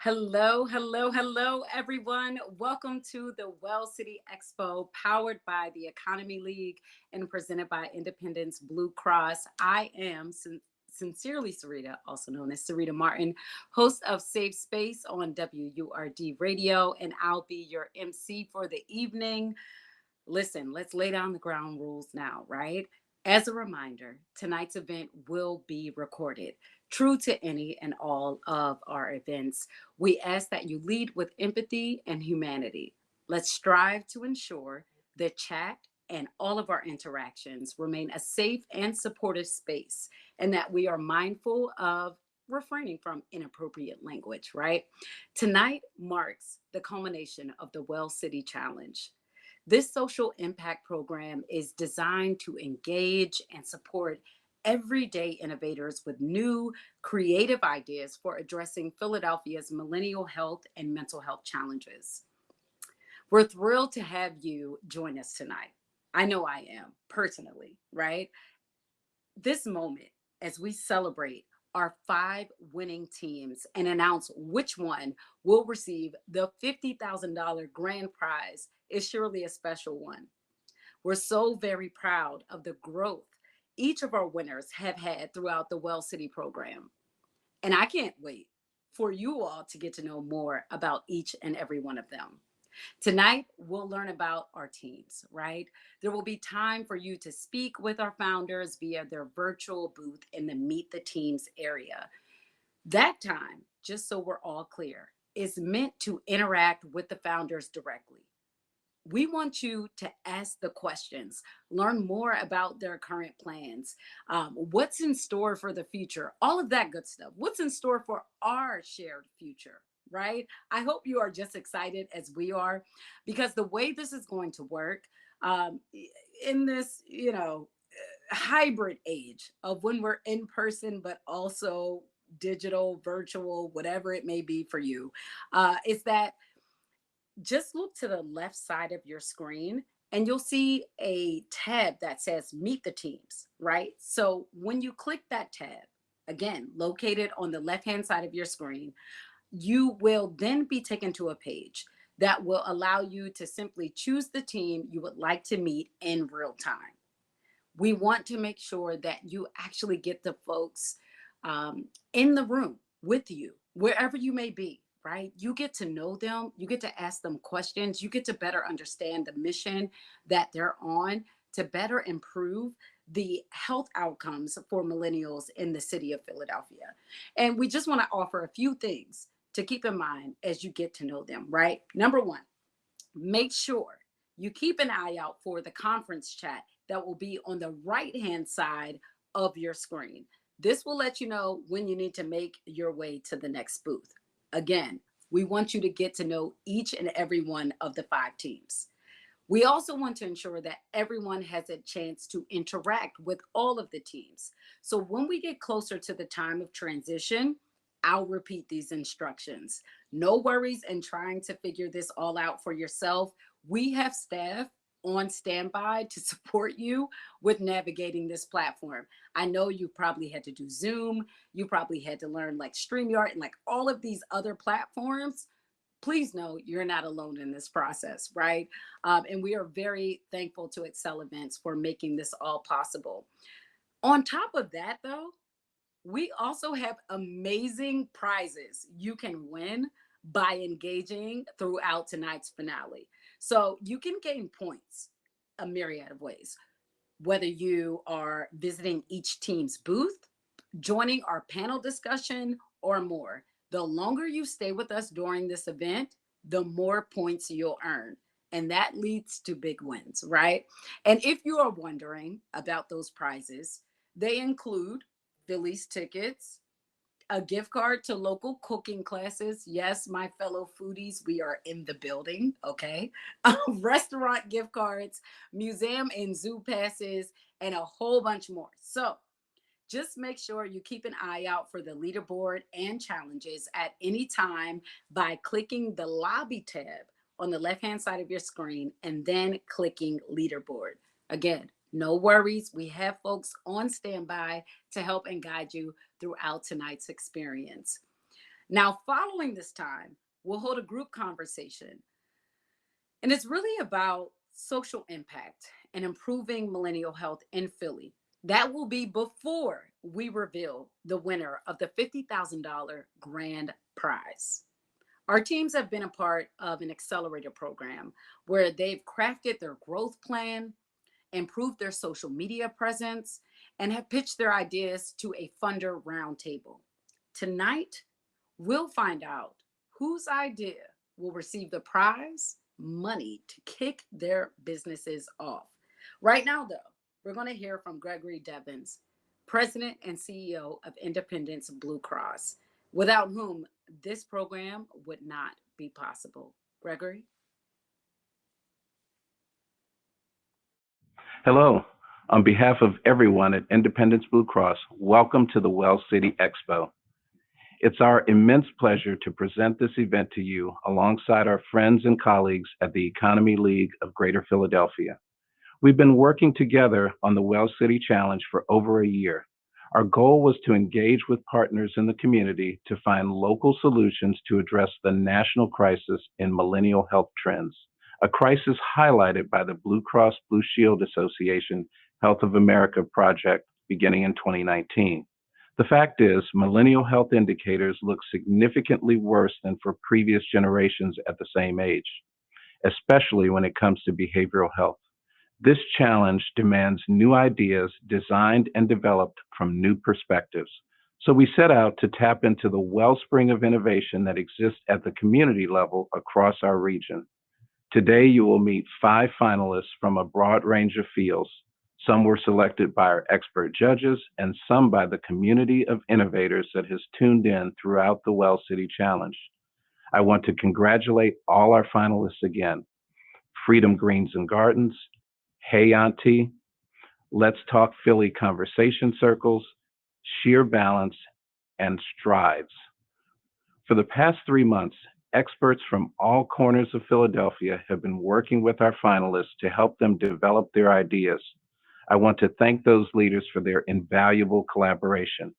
Hello, hello, hello, everyone. Welcome to the Well City Expo, powered by the Economy League and presented by Independence Blue Cross. I am sincerely Sarita, also known as Sarita Martin, host of Safe Space on WURD Radio, and I'll be your MC for the evening. Listen, let's lay down the ground rules now, right? As a reminder, tonight's event will be recorded. True to any and all of our events, we ask that you lead with empathy and humanity. Let's strive to ensure the chat and all of our interactions remain a safe and supportive space, and that we are mindful of refraining from inappropriate language, right? Tonight marks the culmination of the Well City Challenge. This social impact program is designed to engage and support everyday innovators with new creative ideas for addressing Philadelphia's millennial health and mental health challenges. We're thrilled to have you join us tonight. I know I am personally, right? This moment, as we celebrate our 5 winning teams and announce which one will receive the $50,000 grand prize, is surely a special one. We're so very proud of the growth each of our winners have had throughout the Well City program. And I can't wait for you all to get to know more about each and every one of them. Tonight, we'll learn about our teams, right? There will be time for you to speak with our founders via their virtual booth in the Meet the Teams area. That time, just so we're all clear, is meant to interact with the founders directly. We want you to ask the questions, learn more about their current plans, what's in store for the future, all of that good stuff. What's in store for our shared future, right? I hope you are just excited as we are, because the way this is going to work in this, hybrid age of when we're in person, but also digital, virtual, whatever it may be for you, is that just look to the left side of your screen and you'll see a tab that says Meet the Teams, right? So when you click that tab, again, located on the left hand side of your screen, you will then be taken to a page that will allow you to simply choose the team you would like to meet in real time. We want to make sure that you actually get the folks in the room with you, wherever you may be, right? You get to know them, you get to ask them questions, you get to better understand the mission that they're on to better improve the health outcomes for millennials in the city of Philadelphia. And we just want to offer a few things to keep in mind as you get to know them, right? Number one, make sure you keep an eye out for the conference chat that will be on the right hand side of your screen. This will let you know when you need to make your way to the next booth. Again, we want you to get to know each and every one of the 5 teams. We also want to ensure that everyone has a chance to interact with all of the teams. So when we get closer to the time of transition, I'll repeat these instructions. No worries in trying to figure this all out for yourself. We have staff on standby to support you with navigating this platform. I know you probably had to do Zoom, you probably had to learn like StreamYard and like all of these other platforms. Please know you're not alone in this process, right? And we are very thankful to Excel Events for making this all possible. On top of that, though, we also have amazing prizes you can win by engaging throughout tonight's finale. So you can gain points a myriad of ways, whether you are visiting each team's booth, joining our panel discussion, or more. The longer you stay with us during this event, the more points you'll earn. And that leads to big wins, right? And if you are wondering about those prizes, they include Phillies tickets, a gift card to local cooking classes. Yes, my fellow foodies, we are in the building, okay? Restaurant gift cards, museum and zoo passes, and a whole bunch more. So just make sure you keep an eye out for the leaderboard and challenges at any time by clicking the lobby tab on the left hand side of your screen and then clicking leaderboard. Again, no worries. We have folks on standby to help and guide you throughout tonight's experience. Now, following this time, we'll hold a group conversation. And it's really about social impact and improving millennial health in Philly. That will be before we reveal the winner of the $50,000 grand prize. Our teams have been a part of an accelerator program where they've crafted their growth plan, improved their social media presence, and have pitched their ideas to a funder roundtable. Tonight, we'll find out whose idea will receive the prize money to kick their businesses off. Right now, though, we're going to hear from Gregory Devins, President and CEO of Independence Blue Cross, without whom this program would not be possible. Gregory? Hello. On behalf of everyone at Independence Blue Cross, welcome to the Well City Expo. It's our immense pleasure to present this event to you alongside our friends and colleagues at the Economy League of Greater Philadelphia. We've been working together on the Well City Challenge for over a year. Our goal was to engage with partners in the community to find local solutions to address the national crisis in millennial health trends, a crisis highlighted by the Blue Cross Blue Shield Association Health of America project beginning in 2019. The fact is, millennial health indicators look significantly worse than for previous generations at the same age, especially when it comes to behavioral health. This challenge demands new ideas designed and developed from new perspectives. So we set out to tap into the wellspring of innovation that exists at the community level across our region. Today, you will meet 5 finalists from a broad range of fields. Some were selected by our expert judges, and some by the community of innovators that has tuned in throughout the Well City Challenge. I want to congratulate all our finalists again: Freedom Greens and Gardens, Hey Auntie, Let's Talk Philly Conversation Circles, Sheer Balance, and Strides. For the past 3 months, experts from all corners of Philadelphia have been working with our finalists to help them develop their ideas. I want to thank those leaders for their invaluable collaboration.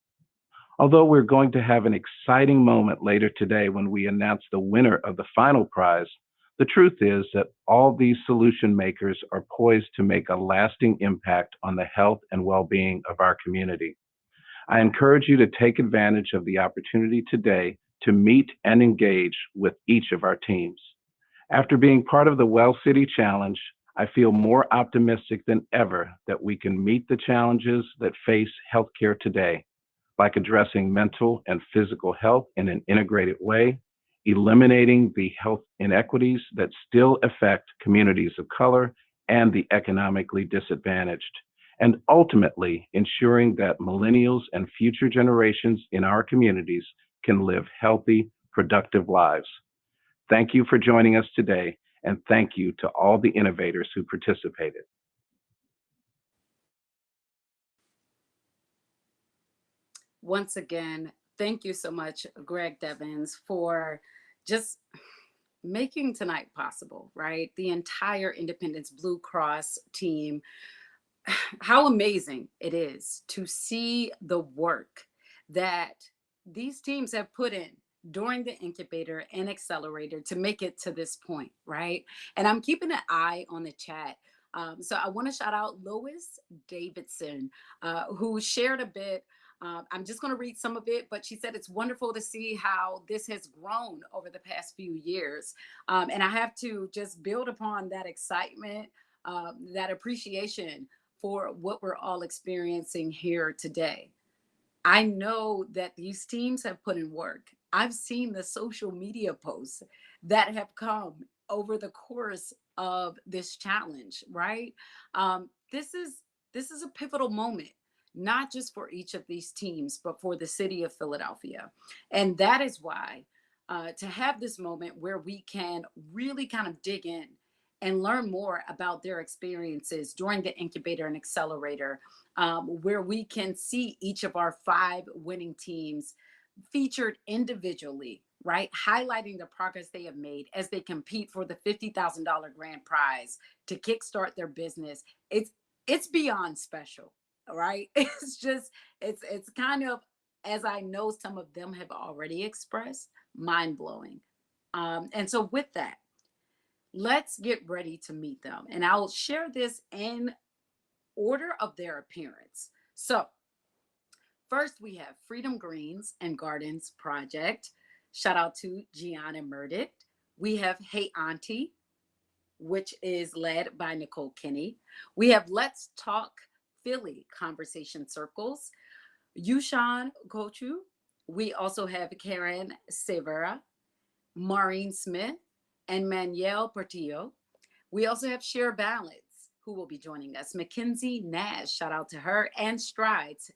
Although we're going to have an exciting moment later today when we announce the winner of the final prize, the truth is that all these solution makers are poised to make a lasting impact on the health and well-being of our community. I encourage you to take advantage of the opportunity today to meet and engage with each of our teams. After being part of the Well City Challenge, I feel more optimistic than ever that we can meet the challenges that face healthcare today, like addressing mental and physical health in an integrated way, eliminating the health inequities that still affect communities of color and the economically disadvantaged, and ultimately ensuring that millennials and future generations in our communities can live healthy, productive lives. Thank you for joining us today, and thank you to all the innovators who participated. Once again, thank you so much, Greg Devins, for just making tonight possible, right? The entire Independence Blue Cross team. How amazing it is to see the work that these teams have put in during the incubator and accelerator to make it to this point, right? And I'm keeping an eye on the chat. So I want to shout out Lois Davidson, who shared a bit. I'm just going to read some of it, but she said it's wonderful to see how this has grown over the past few years. And I have to just build upon that excitement, that appreciation for what we're all experiencing here today. I know that these teams have put in work. I've seen the social media posts that have come over the course of this challenge, right? This is a pivotal moment, not just for each of these teams, but for the city of Philadelphia. And that is why to have this moment where we can really kind of dig in and learn more about their experiences during the incubator and accelerator, where we can see each of our 5 winning teams featured individually, right? Highlighting the progress they have made as they compete for the $50,000 grand prize to kickstart their business. It's beyond special, right? It's just it's kind of, as I know some of them have already expressed, mind blowing. And so with that, let's get ready to meet them. And I'll share this in order of their appearance. So, first we have Freedom Greens and Gardens Project. Shout out to Gianna Murditt. We have Hey Auntie, which is led by Nicole Kinney. We have Let's Talk Philly Conversation Circles, Yushan Kochu. We also have Karen Severa, Maureen Smith, and Manuel Portillo. We also have Sheer Balance, who will be joining us. Mackenzie Nash, shout out to her, and Strides,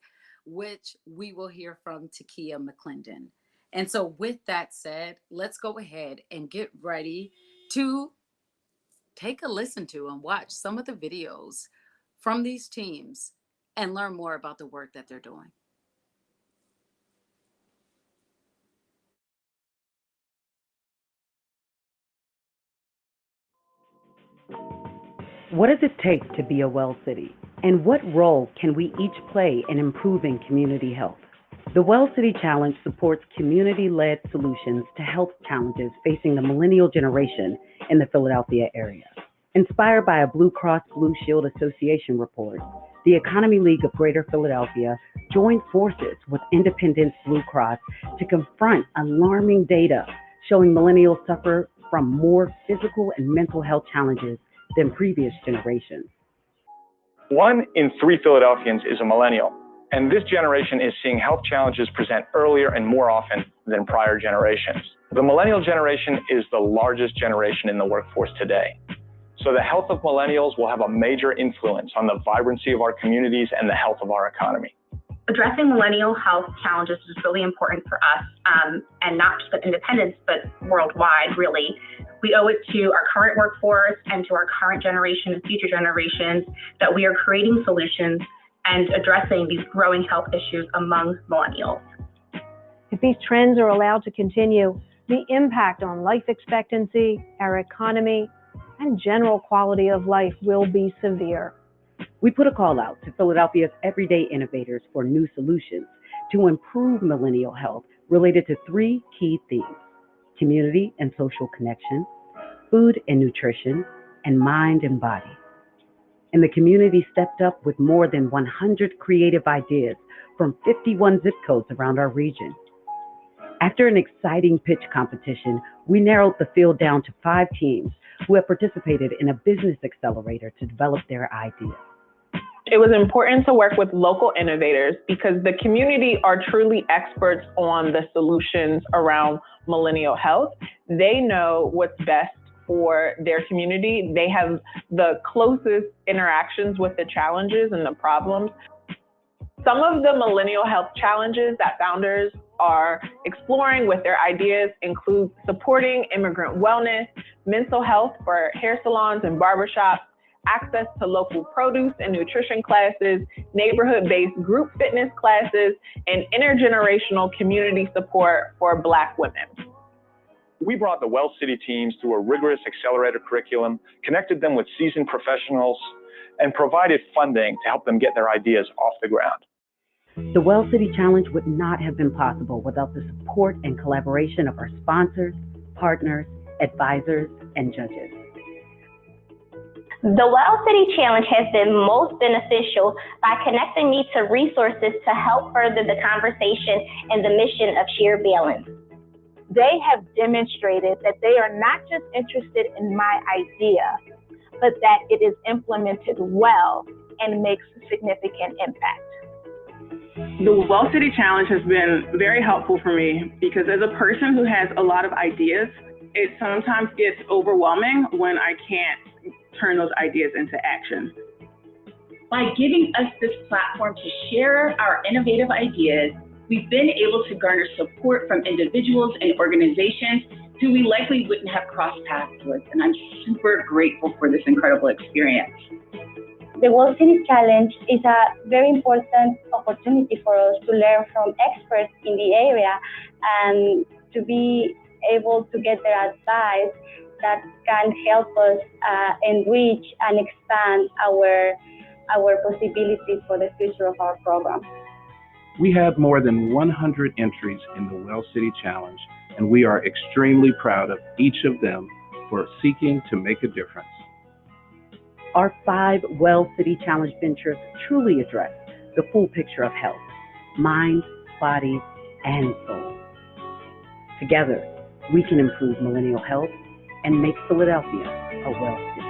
which we will hear from Takia McClendon. And so, with that said, let's go ahead and get ready to take a listen to and watch some of the videos from these teams and learn more about the work that they're doing. What does it take to be a well city? And what role can we each play in improving community health? The Well City Challenge supports community led solutions to health challenges facing the millennial generation in the Philadelphia area. Inspired by a Blue Cross Blue Shield Association report, the Economy League of Greater Philadelphia joined forces with Independence Blue Cross to confront alarming data showing millennials suffer from more physical and mental health challenges than previous generations. 1 in 3 Philadelphians is a millennial, and this generation is seeing health challenges present earlier and more often than prior generations. The millennial generation is the largest generation in the workforce today. So the health of millennials will have a major influence on the vibrancy of our communities and the health of our economy. Addressing millennial health challenges is really important for us, and not just at Independence, but worldwide, really. We owe it to our current workforce and to our current generation and future generations that we are creating solutions and addressing these growing health issues among millennials. If these trends are allowed to continue, the impact on life expectancy, our economy, and general quality of life will be severe. We put a call out to Philadelphia's everyday innovators for new solutions to improve millennial health related to 3 key themes: community and social connection, food and nutrition, and mind and body. And the community stepped up with more than 100 creative ideas from 51 zip codes around our region. After an exciting pitch competition, we narrowed the field down to 5 teams who have participated in a business accelerator to develop their ideas. It was important to work with local innovators because the community are truly experts on the solutions around millennial health. They know what's best for their community. They have the closest interactions with the challenges and the problems. Some of the millennial health challenges that founders are exploring with their ideas include supporting immigrant wellness, mental health for hair salons and barbershops, access to local produce and nutrition classes, neighborhood-based group fitness classes, and intergenerational community support for Black women. We brought the Well City teams through a rigorous accelerator curriculum, connected them with seasoned professionals, and provided funding to help them get their ideas off the ground. The Well City Challenge would not have been possible without the support and collaboration of our sponsors, partners, advisors, and judges. The Well City Challenge has been most beneficial by connecting me to resources to help further the conversation and the mission of Sheer Balance. They have demonstrated that they are not just interested in my idea, but that it is implemented well and makes a significant impact. The Well City Challenge has been very helpful for me because as a person who has a lot of ideas, it sometimes gets overwhelming when I can't turn those ideas into action. By giving us this platform to share our innovative ideas, we've been able to garner support from individuals and organizations who we likely wouldn't have crossed paths with, and I'm super grateful for this incredible experience. The Well City Challenge is a very important opportunity for us to learn from experts in the area and to be able to get their advice that can help us enrich and expand our possibilities for the future of our program. We have more than 100 entries in the Well City Challenge, and we are extremely proud of each of them for seeking to make a difference. Our 5 Well City Challenge ventures truly address the full picture of health, mind, body, and soul. Together, we can improve millennial health and make Philadelphia a well city.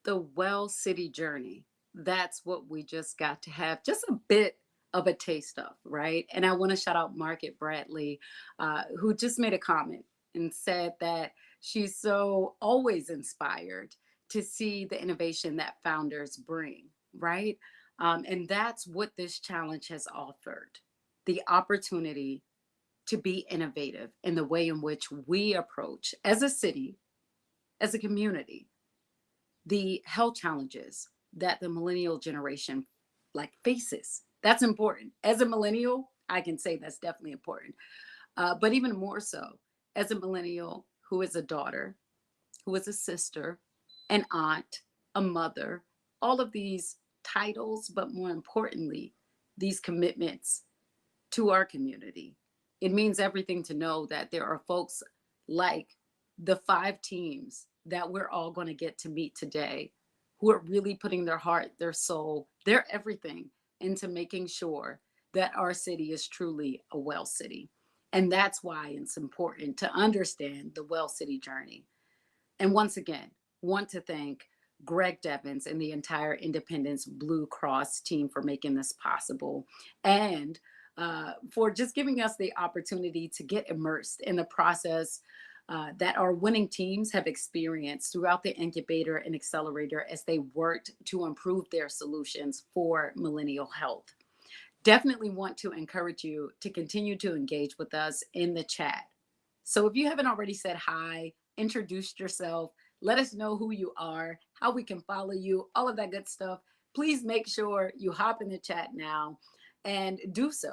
The Well City journey. That's what we just got to have just a bit of a taste of, right? And I want to shout out Margaret Bradley, who just made a comment and said that she's so always inspired to see the innovation that founders bring, right? And that's what this challenge has offered, the opportunity to be innovative in the way in which we approach as a city, as a community, the health challenges that the millennial generation faces. That's important. As a millennial, I can say that's definitely important. But even more so, as a millennial who is a daughter, who is a sister, an aunt, a mother, all of these titles, but more importantly, these commitments to our community. It means everything to know that there are folks like the 5 teams that we're all going to get to meet today who are really putting their heart, their soul, their everything into making sure that our city is truly a well city. And that's why it's important to understand the well city journey. And once again, want to thank Greg Devins and the entire Independence Blue Cross team for making this possible, and for just giving us the opportunity to get immersed in the process that our winning teams have experienced throughout the incubator and accelerator as they worked to improve their solutions for millennial health. Definitely want to encourage you to continue to engage with us in the chat. So if you haven't already said hi, introduced yourself, let us know who you are, how we can follow you, all of that good stuff. Please make sure you hop in the chat now and do so.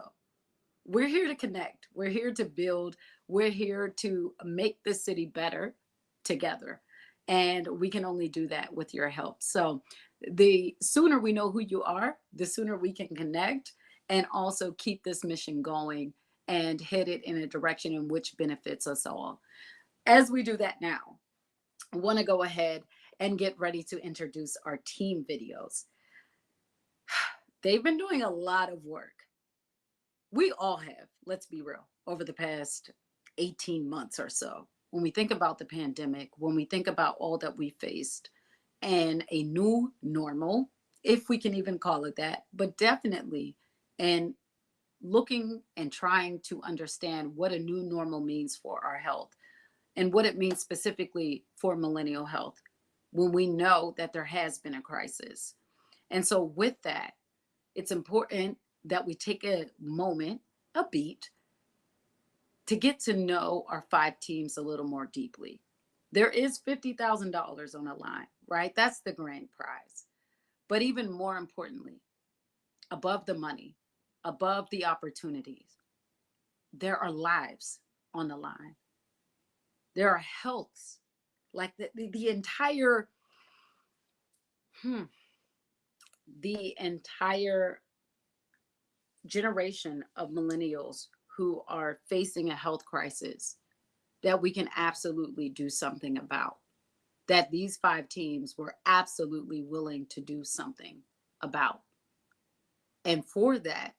We're here to connect. We're here to build. We're here to make the city better together. And we can only do that with your help. So the sooner we know who you are, the sooner we can connect and also keep this mission going and head it in a direction in which benefits us all. As we do that now, I want to go ahead and get ready to introduce our team videos. They've been doing a lot of work. We all have, let's be real, over the past 18 months or so. When we think about the pandemic, when we think about all that we faced and a new normal, if we can even call it that, but definitely, and looking and trying to understand what a new normal means for our health and what it means specifically for millennial health when we know that there has been a crisis. And so with that, it's important that we take a moment, a beat, to get to know our 5 teams a little more deeply. There is $50,000 on the line, right? That's the grand prize. But even more importantly, above the money, above the opportunities, there are lives on the line. There are healths, like the entire generation of millennials who are facing a health crisis that we can absolutely do something about, that these 5 teams were absolutely willing to do something about. And for that,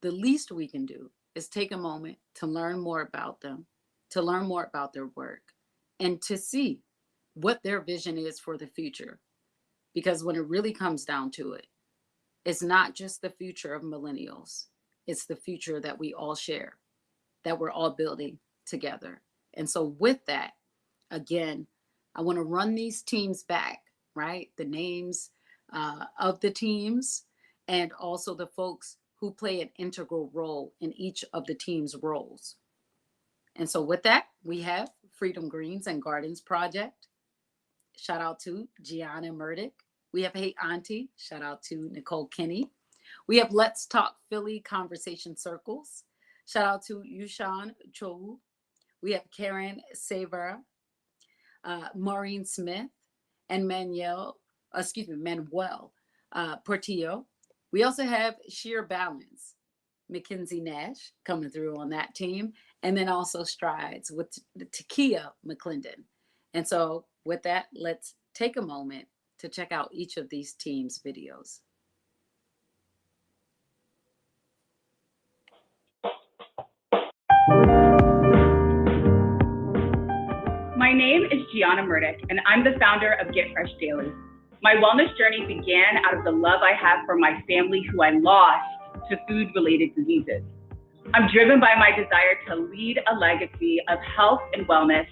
the least we can do is take a moment to learn more about them, to learn more about their work, and to see what their vision is for the future. Because when it really comes down to it, it's not just the future of millennials, it's the future that we all share, that we're all building together. And so with that, again, I want to run these teams back, right? The names of the teams and also the folks who play an integral role in each of the team's roles. And so with that, we have Freedom Greens and Gardens Project. Shout out to Gianna Murdick. We have Hey Auntie. Shout out to Nicole Kinney. We have Let's Talk Philly Conversation Circles. Shout out to Yushan Chou. We have Karen Savera, Maureen Smith, and Manuel Portillo. We also have Sheer Balance, Mackenzie Nash coming through on that team, and then also Strides with Takia McClendon. And so with that, let's take a moment to check out each of these teams' videos. My name is Gianna Murdick, and I'm the founder of Get Fresh Daily. My wellness journey began out of the love I have for my family who I lost to food-related diseases. I'm driven by my desire to lead a legacy of health and wellness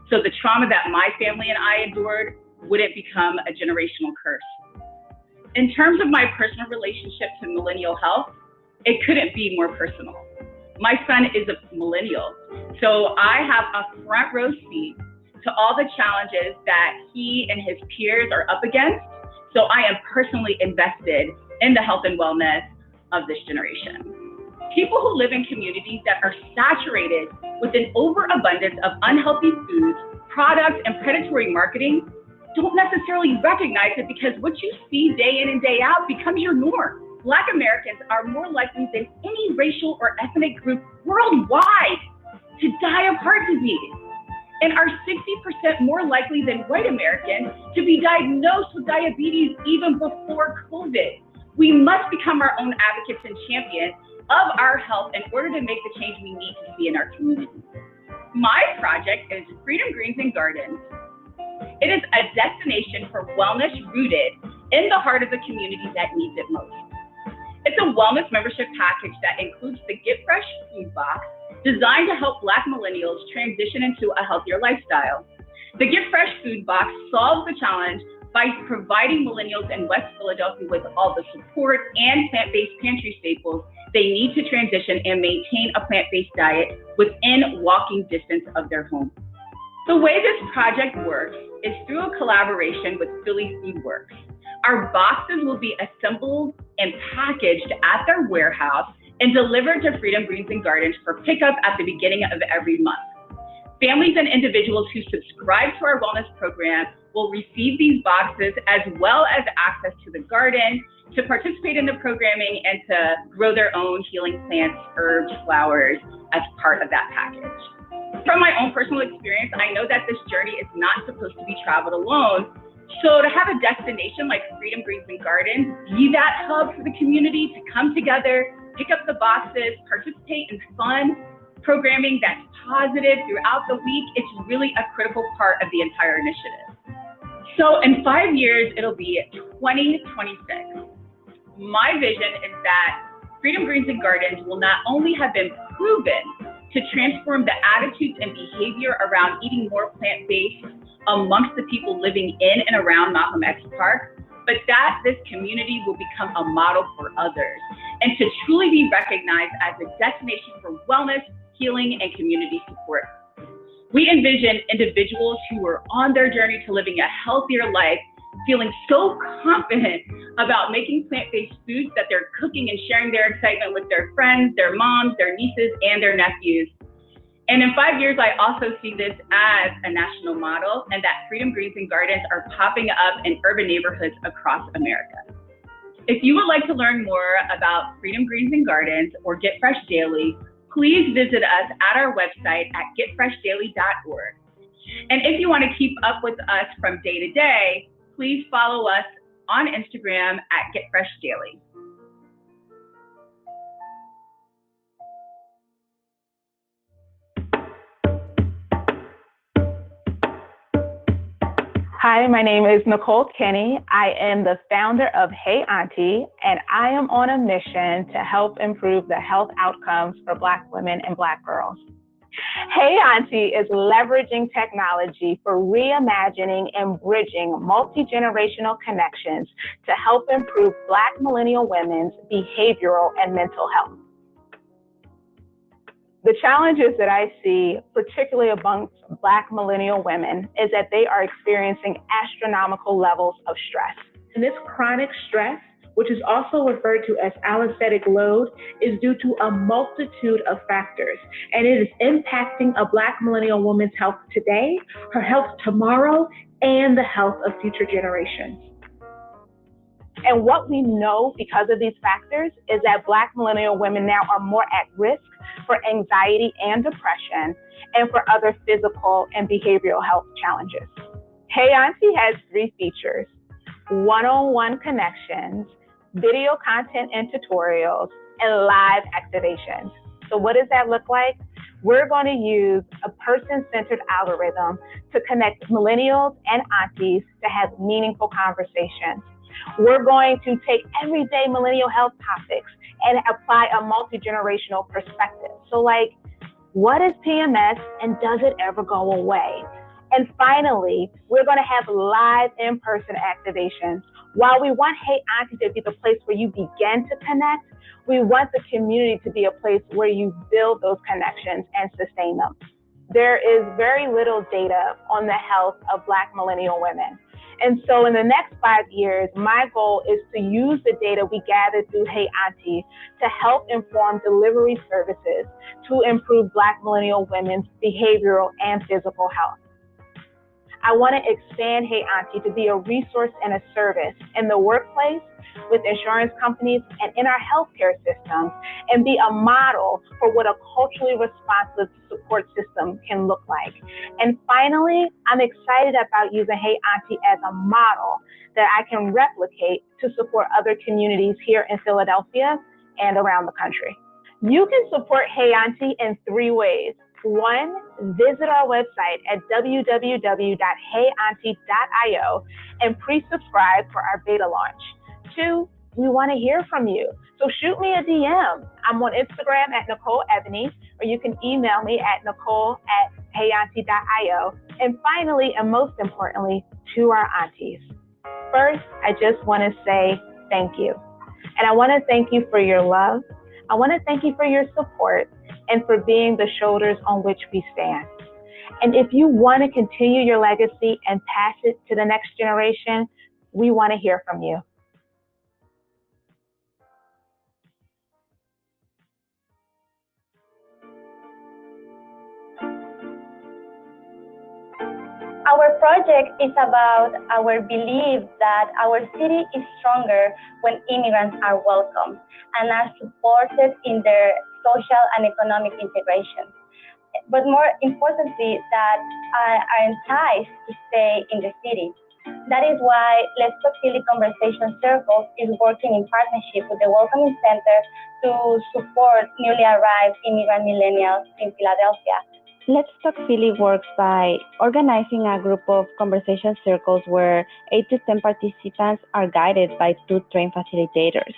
so the trauma that my family and I endured wouldn't become a generational curse. In terms of my personal relationship to millennial health, it couldn't be more personal. My son is a millennial, so I have a front row seat to all the challenges that he and his peers are up against. So I am personally invested in the health and wellness of this generation. People who live in communities that are saturated with an overabundance of unhealthy foods, products, and predatory marketing don't necessarily recognize it because what you see day in and day out becomes your norm. Black Americans are more likely than any racial or ethnic group worldwide to die of heart disease, and are 60% more likely than white Americans to be diagnosed with diabetes even before COVID. We must become our own advocates and champions of our health in order to make the change we need to see in our community. My project is Freedom Greens and Gardens. It is a destination for wellness rooted in the heart of the community that needs it most. It's a wellness membership package that includes the Get Fresh food box, designed to help Black millennials transition into a healthier lifestyle. The Get Fresh food box solves the challenge by providing millennials in West Philadelphia with all the support and plant-based pantry staples they need to transition and maintain a plant-based diet within walking distance of their home. The way this project works is through a collaboration with Philly Food Works. Our boxes will be assembled and packaged at their warehouse and delivered to Freedom Greens and Gardens for pickup at the beginning of every month. Families and individuals who subscribe to our wellness program will receive these boxes as well as access to the garden to participate in the programming and to grow their own healing plants, herbs, flowers as part of that package. From my own personal experience, I know that this journey is not supposed to be traveled alone. So to have a destination like Freedom Greens and Gardens be that hub for the community to come together, pick up the boxes, participate in fun programming that's positive throughout the week, it's really a critical part of the entire initiative. So in 5 years, it'll be 2026. My vision is that Freedom Greens and Gardens will not only have been proven to transform the attitudes and behavior around eating more plant-based amongst the people living in and around Malcolm X Park, but that this community will become a model for others and to truly be recognized as a destination for wellness, healing, and community support. We envision individuals who are on their journey to living a healthier life, feeling so confident about making plant-based foods that they're cooking and sharing their excitement with their friends, their moms, their nieces, and their nephews. And in 5 years, I also see this as a national model and that Freedom Greens and Gardens are popping up in urban neighborhoods across America. If you would like to learn more about Freedom Greens and Gardens or Get Fresh Daily, please visit us at our website at getfreshdaily.org. And if you want to keep up with us from day to day, please follow us on Instagram at getfreshdaily. Hi, my name is Nicole Kenny. I am the founder of Hey Auntie, and I am on a mission to help improve the health outcomes for Black women and Black girls. Hey Auntie is leveraging technology for reimagining and bridging multi-generational connections to help improve Black millennial women's behavioral and mental health. The challenges that I see, particularly amongst Black millennial women, is that they are experiencing astronomical levels of stress. And this chronic stress, which is also referred to as allostatic load, is due to a multitude of factors. And it is impacting a Black millennial woman's health today, her health tomorrow, and the health of future generations. And what we know because of these factors is that Black millennial women now are more at risk for anxiety and depression and for other physical and behavioral health challenges. Hey Auntie has 3 features: one-on-one connections, video content and tutorials, and live activations. So what does that look like? We're going to use a person-centered algorithm to connect millennials and aunties to have meaningful conversations. We're going to take everyday millennial health topics and apply a multi-generational perspective. So like, what is PMS and does it ever go away? And finally, we're going to have live in-person activations. While we want Hey Auntie to be the place where you begin to connect, we want the community to be a place where you build those connections and sustain them. There is very little data on the health of Black millennial women. And so in the next 5 years, my goal is to use the data we gather through Hey Auntie to help inform delivery services to improve Black millennial women's behavioral and physical health. I want to expand Hey Auntie to be a resource and a service in the workplace, with insurance companies, and in our healthcare systems, and be a model for what a culturally responsive support system can look like. And finally, I'm excited about using Hey Auntie as a model that I can replicate to support other communities here in Philadelphia and around the country. You can support Hey Auntie in 3 ways. 1, visit our website at www.heyauntie.io and pre-subscribe for our beta launch. 2, we want to hear from you. So shoot me a DM. I'm on Instagram at Nicole Ebony, or you can email me at nicole@heyauntie.io. And finally, and most importantly, to our aunties. First, I just want to say thank you. And I want to thank you for your love. I want to thank you for your support and for being the shoulders on which we stand. And if you want to continue your legacy and pass it to the next generation, we want to hear from you. Our project is about our belief that our city is stronger when immigrants are welcome and are supported in their social and economic integration. But more importantly, that are enticed to stay in the city. That is why Let's Talk Philly Conversation Circles is working in partnership with the Welcoming Center to support newly arrived immigrant millennials in Philadelphia. Let's Talk Philly works by organizing a group of conversation circles where 8 to 10 participants are guided by 2 trained facilitators.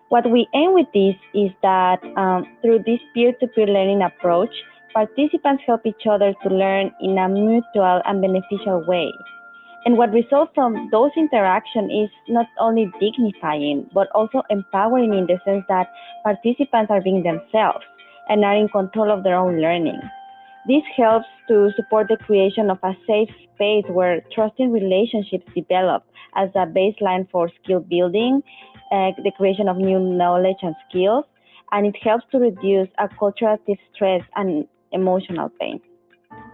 What we aim with this is that through this peer-to-peer learning approach, participants help each other to learn in a mutual and beneficial way. And what results from those interactions is not only dignifying, but also empowering in the sense that participants are being themselves and are in control of their own learning. This helps to support the creation of a safe space where trusting relationships develop as a baseline for skill building, the creation of new knowledge and skills, and it helps to reduce acculturative stress and emotional pain.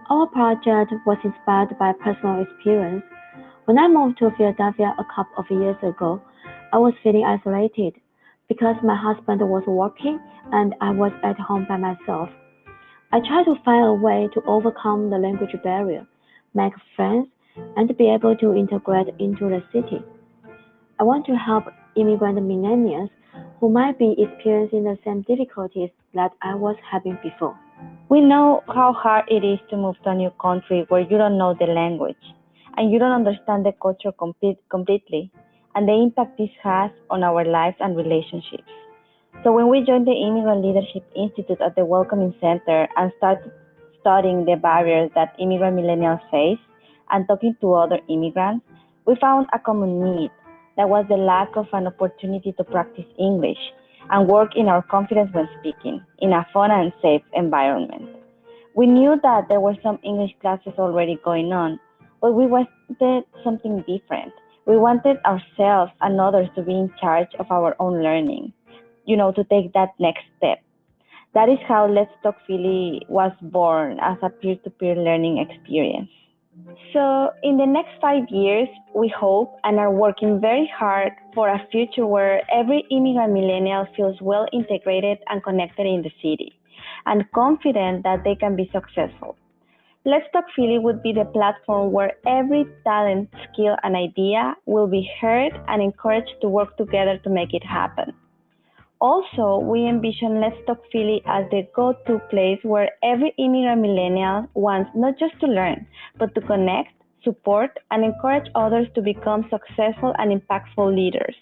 Our project was inspired by personal experience. When I moved to Philadelphia a couple of years ago, I was feeling isolated because my husband was working and I was at home by myself. I tried to find a way to overcome the language barrier, make friends, and be able to integrate into the city. I want to help immigrant millennials who might be experiencing the same difficulties that I was having before. We know how hard it is to move to a new country where you don't know the language and you don't understand the culture completely, and the impact this has on our lives and relationships. So when we joined the Immigrant Leadership Institute at the Welcoming Center and started studying the barriers that immigrant millennials face and talking to other immigrants, we found a common need. That was the lack of an opportunity to practice English and work in our confidence when speaking in a fun and safe environment. We knew that there were some English classes already going on, but we wanted something different. We wanted ourselves and others to be in charge of our own learning, to take that next step. That is how Let's Talk Philly was born as a peer-to-peer learning experience. So in the next 5 years, we hope and are working very hard for a future where every immigrant millennial feels well integrated and connected in the city and confident that they can be successful. Let's Talk Philly would be the platform where every talent, skill, and idea will be heard and encouraged to work together to make it happen. Also, we envision Let's Talk Philly as the go-to place where every immigrant millennial wants not just to learn, but to connect, support, and encourage others to become successful and impactful leaders.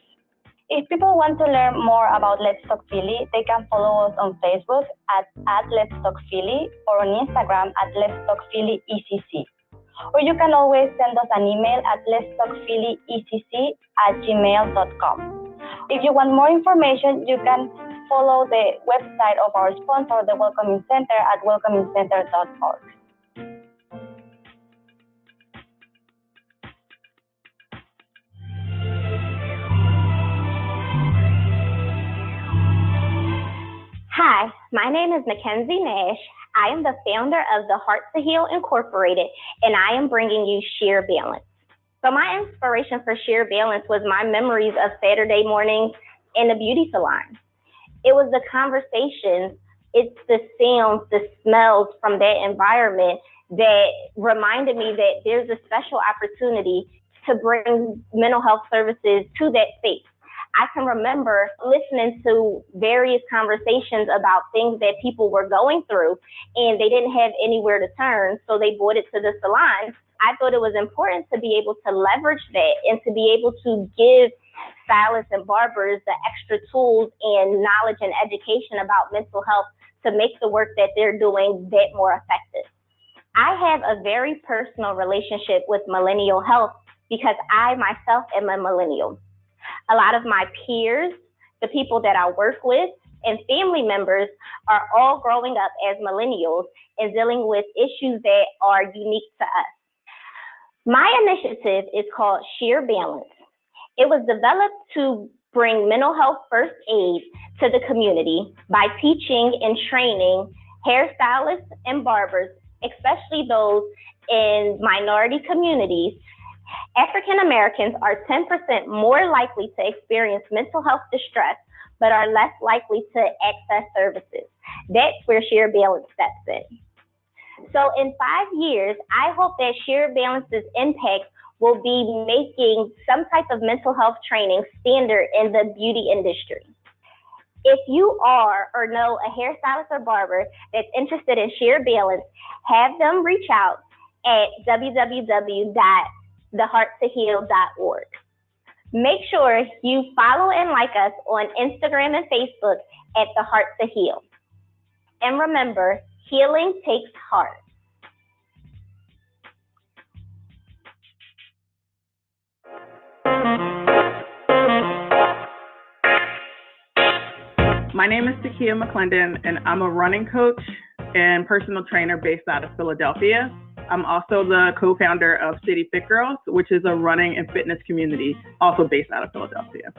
If people want to learn more about Let's Talk Philly, they can follow us on Facebook at Let's Talk Philly or on Instagram at Let's Talk Philly ECC. Or you can always send us an email at letstalkphillyecc@gmail.com. If you want more information, you can follow the website of our sponsor, the Welcoming Center, at welcomingcenter.org. Hi, my name is Mackenzie Nash. I am the founder of the Heart to Heal Incorporated, and I am bringing you Sheer Balance. So my inspiration for Sheer Balance was my memories of Saturday mornings in the beauty salon. It was the conversations, it's the sounds, the smells from that environment that reminded me that there's a special opportunity to bring mental health services to that space. I can remember listening to various conversations about things that people were going through and they didn't have anywhere to turn, so they brought it to the salon. I thought it was important to be able to leverage that and to be able to give stylists and barbers the extra tools and knowledge and education about mental health to make the work that they're doing that more effective. I have a very personal relationship with millennial health because I myself am a millennial. A lot of my peers, the people that I work with, and family members are all growing up as millennials and dealing with issues that are unique to us. My initiative is called Sheer Balance. It was developed to bring mental health first aid to the community by teaching and training hairstylists and barbers, especially those in minority communities. African Americans are 10% more likely to experience mental health distress, but are less likely to access services. That's where Sheer Balance steps in. So in 5 years, I hope that Sheer Balance's impact will be making some type of mental health training standard in the beauty industry. If you are or know a hairstylist or barber that's interested in Sheer Balance, have them reach out at www.thehearttoheal.org. Make sure you follow and like us on Instagram and Facebook at The Heart to Heal. And remember, healing takes heart. My name is Takia McClendon, and I'm a running coach and personal trainer based out of Philadelphia. I'm also the co-founder of City Fit Girls, which is a running and fitness community also based out of Philadelphia.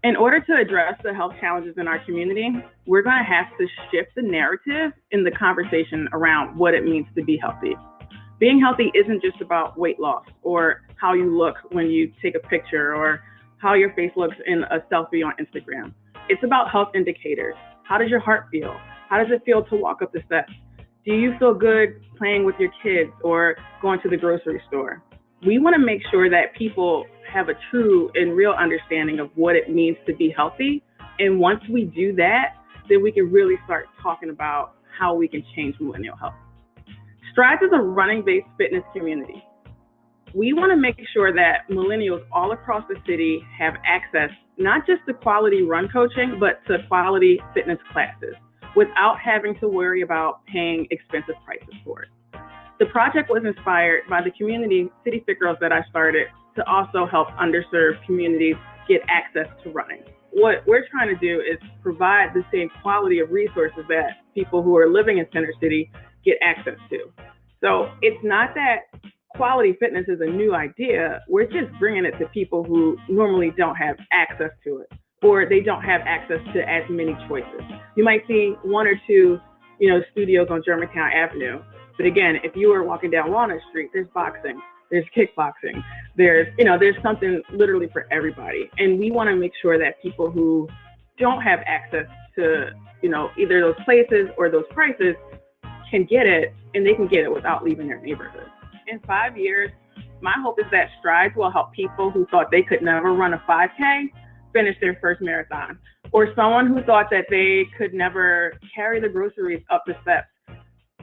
In order to address the health challenges in our community, we're going to have to shift the narrative in the conversation around what it means to be healthy. Being healthy isn't just about weight loss or how you look when you take a picture or how your face looks in a selfie on Instagram. It's about health indicators. How does your heart feel? How does it feel to walk up the steps? Do you feel good playing with your kids or going to the grocery store? We want to make sure that people have a true and real understanding of what it means to be healthy. And once we do that, then we can really start talking about how we can change millennial health. Strides is a running-based fitness community. We want to make sure that millennials all across the city have access not just to quality run coaching, but to quality fitness classes without having to worry about paying expensive prices for it. The project was inspired by the community City Fit Girls that I started to also help underserved communities get access to running. What we're trying to do is provide the same quality of resources that people who are living in Center City get access to. So it's not that quality fitness is a new idea. We're just bringing it to people who normally don't have access to it, or they don't have access to as many choices. You might see one or two, studios on Germantown Avenue. But again, if you were walking down Walnut Street, there's boxing, there's kickboxing, there's something literally for everybody. And we want to make sure that people who don't have access to, either those places or those prices can get it, and they can get it without leaving their neighborhood. In 5 years, my hope is that Strides will help people who thought they could never run a 5K finish their first marathon, or someone who thought that they could never carry the groceries up the steps.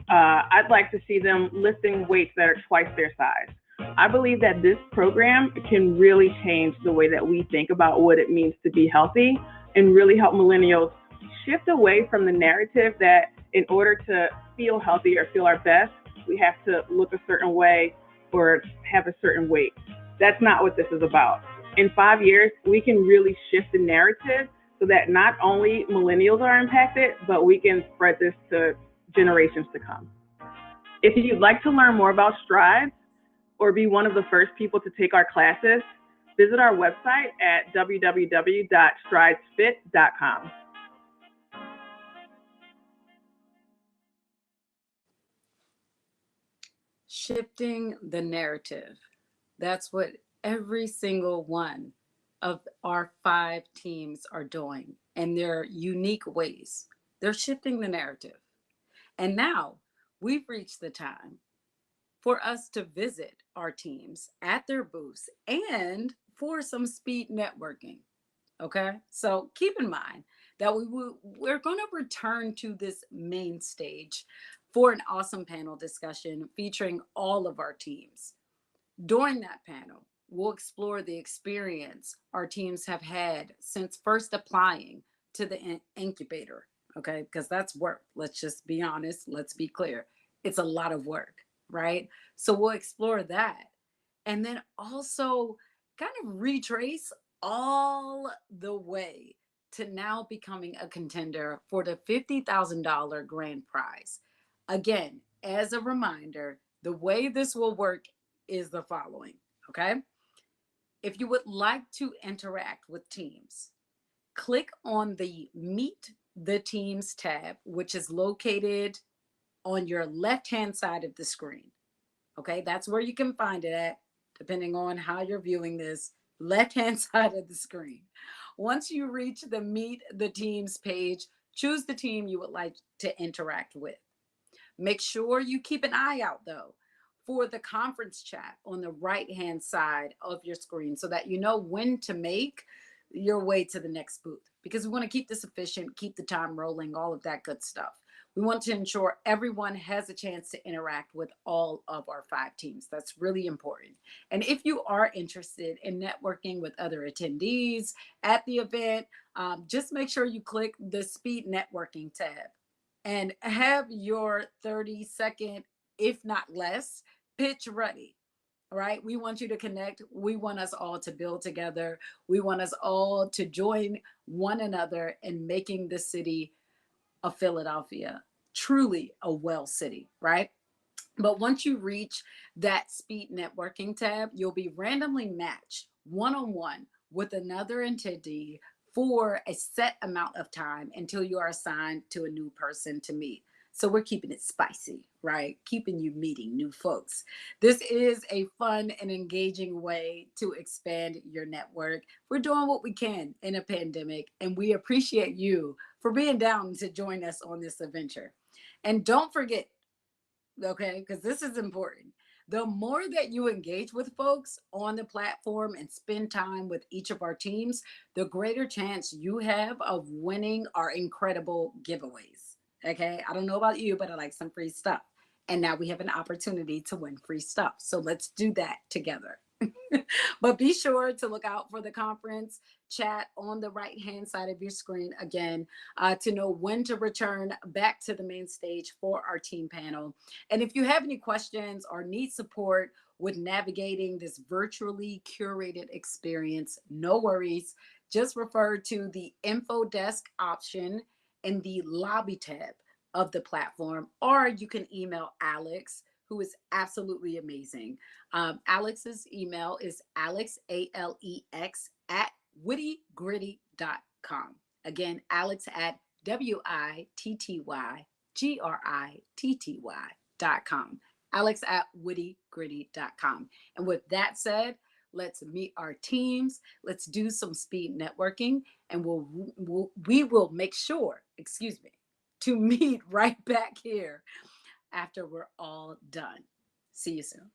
I'd like to see them lifting weights that are twice their size. I believe that this program can really change the way that we think about what it means to be healthy and really help millennials shift away from the narrative that in order to feel healthy or feel our best, we have to look a certain way or have a certain weight. That's not what this is about. In 5 years, we can really shift the narrative so that not only millennials are impacted, but we can spread this to generations to come. If you'd like to learn more about Strides or be one of the first people to take our classes, visit our website at www.stridesfit.com. shifting the narrative. That's what every single one of our 5 teams are doing in their unique ways. They're shifting the narrative. And now we've reached the time for us to visit our teams at their booths and for some speed networking. Okay, so keep in mind that we're going to return to this main stage for an awesome panel discussion featuring all of our teams. During that panel, we'll explore the experience our teams have had since first applying to the incubator. Okay, because that's work. Let's just be honest. Let's be clear. It's a lot of work, right? So we'll explore that. And then also kind of retrace all the way to now becoming a contender for the $50,000 grand prize. Again, as a reminder, the way this will work is the following, okay? If you would like to interact with teams, click on the Meet the Teams tab, which is located on your left-hand side of the screen. Okay, that's where you can find it at, depending on how you're viewing this, left-hand side of the screen. Once you reach the Meet the Teams page, choose the team you would like to interact with. Make sure you keep an eye out, though, for the conference chat on the right-hand side of your screen so that you know when to make your way to the next booth, because we want to keep this efficient, keep the time rolling, all of that good stuff. We want to ensure everyone has a chance to interact with all of our 5 teams. That's really important. And if you are interested in networking with other attendees at the event, just make sure you click the speed networking tab and have your 30-second, if not less, pitch ready. All right. We want you to connect. We want us all to build together. We want us all to join one another in making the city of Philadelphia truly a well city, right? But once you reach that speed networking tab, you'll be randomly matched one-on-one with another attendee for a set amount of time until you are assigned to a new person to meet. So we're keeping it spicy, right? Keeping you meeting new folks. This is a fun and engaging way to expand your network. We're doing what we can in a pandemic, and we appreciate you for being down to join us on this adventure. And don't forget, okay, because this is important. The more that you engage with folks on the platform and spend time with each of our teams, the greater chance you have of winning our incredible giveaways. Okay, I don't know about you, but I like some free stuff. And now we have an opportunity to win free stuff. So let's do that together. But be sure to look out for the conference chat on the right-hand side of your screen again to know when to return back to the main stage for our team panel. And if you have any questions or need support with navigating this virtually curated experience, no worries. Just refer to the info desk option in the lobby tab of the platform, or you can email Alex, who is absolutely amazing. Alex's email is alex, ALEX, at wittygritty.com. Again, Alex at WITTYGRITTY.com. Alex at wittygritty.com. And with that said, let's meet our teams. Let's do some speed networking, and we will make sure, to meet right back here after we're all done. See you soon.